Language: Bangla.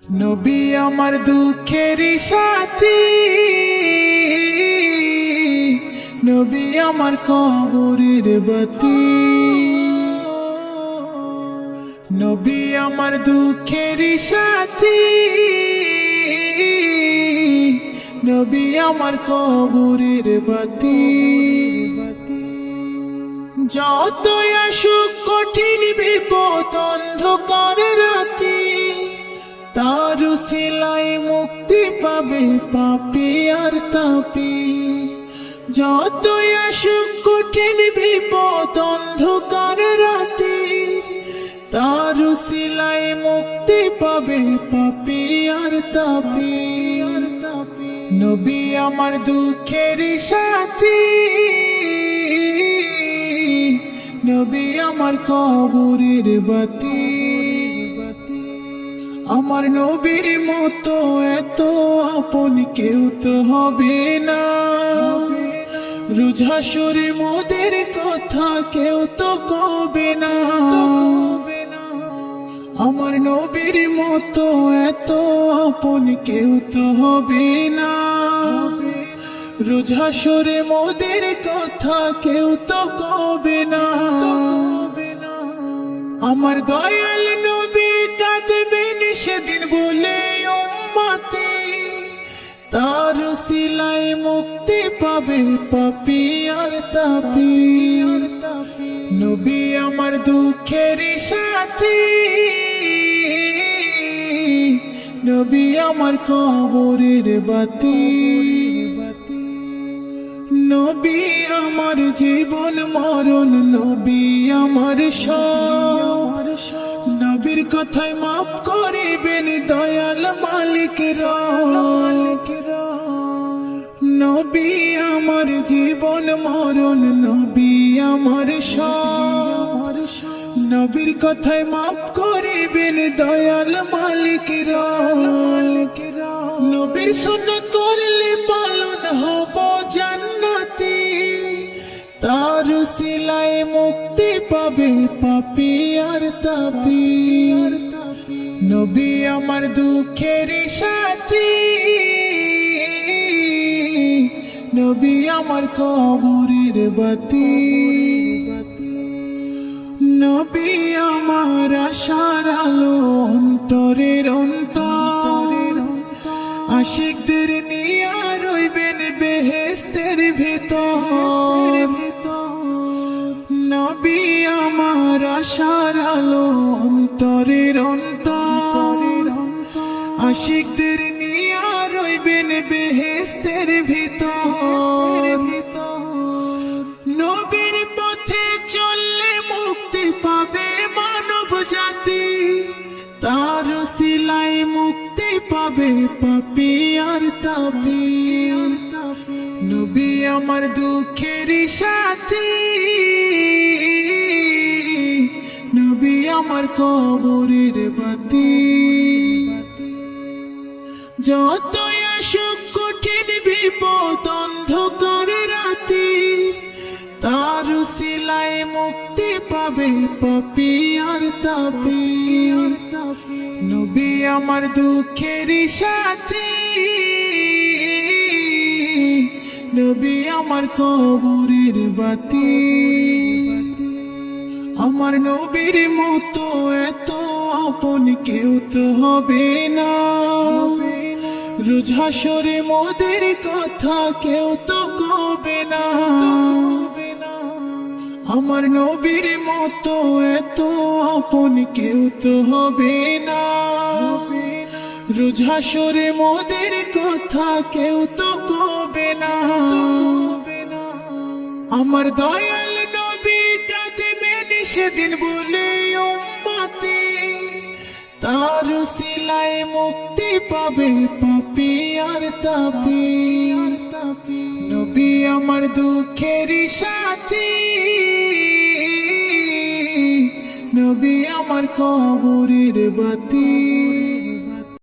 নবী আমার দুঃখের সাথী, নবী আমার কবরের বাতি। নবী আমার দুঃখের সাথী, নবী আমার কবরের বাতি। যতই আসুক কঠিন বিপদ অন্ধকার রাতি, তার উসিলায় মুক্তি পাবে পাপী আর তাপী। যতই আসুক কঠিন বিপদ অন্ধকার রাতি, তার উসিলায় মুক্তি পাবে পাপী আর তাপী। নবী আমার দুঃখের সাথী, নবী আমার কবরের বাতি। আমার নবীর মতো এত আপন কেউ তো হবে না, রোজ হাসরে মোদের কথা কেউ তো কবে না। আমার নবীর মতো এত আপন কেউ তো হবে না, রোজ হাসরে মোদের কথা কেউ তো কবে না। আমার দয়াল নবী কাঁদবেন সেদিন বলে উম্মতি, তার উসিলায় মুক্তি পাবে পাপী আর তাপী। নবী আমার দুঃখের সাথী, নবী আমার কবরের বাতি। নবী আমার জীবন মরণ, নবী আমার সব। নবীর কথায় মাফ করিবেন দয়াল মালিক রব। নবী আমার জীবন মরণ, নবী আমার সব। নবীর কথায় মাফ করিবেন দয়াল মালিক রব। নবীর সুন্নাত করলে পালন হব জান্নাতি, তার উসিলায় মুক্তি পাবে পাপী আর তাপী। নবী আমার দুঃখের সাথী, নবী আমার কবরের বাতি। নবী আমার আশার আলো অন্তরের অন্তর, আশিকদের নিয়ে রইবেন বেহেশতের ভিতর। নবী আমার আশার আলো অন্তরের অন্তর, আশিকদের নিয়ে রইবেন বেহেশতের ভিতর। নবীর পথে চললে মুক্তি পাবে মানব জাতি, তার উসিলায় মুক্তি পাবে পাপী আর তাপী। নবী আমার দুঃখের সাথী, নবী আমার কবরের বাতি। যতই আসুক কঠিন বিপদ অন্ধকার রাতি, তার উসিলায় মুক্তি পাবে পাপী আর তাপী। নবী আমার দুঃখের সাথী, নবী আমার কবরের বাতি। আমার নবীর মতো এত আপন কেউ তো হবে না, রোজ হাসরে মোদের কথা কেউ তো কবে না। আমার নবীর মতো এত আপন কেউ তো হবে না, রোজ হাসরে মোদের কথা কেউ তো কবে না। আমার দয়াল নবী কাঁদবেন সেদিন বলে উম্মতি, তার উসিলায় মুক্তি পাবে পাপী আর তাপী। নবী আমার দুঃখের সাথী, নবী আমার কবরের বাতি।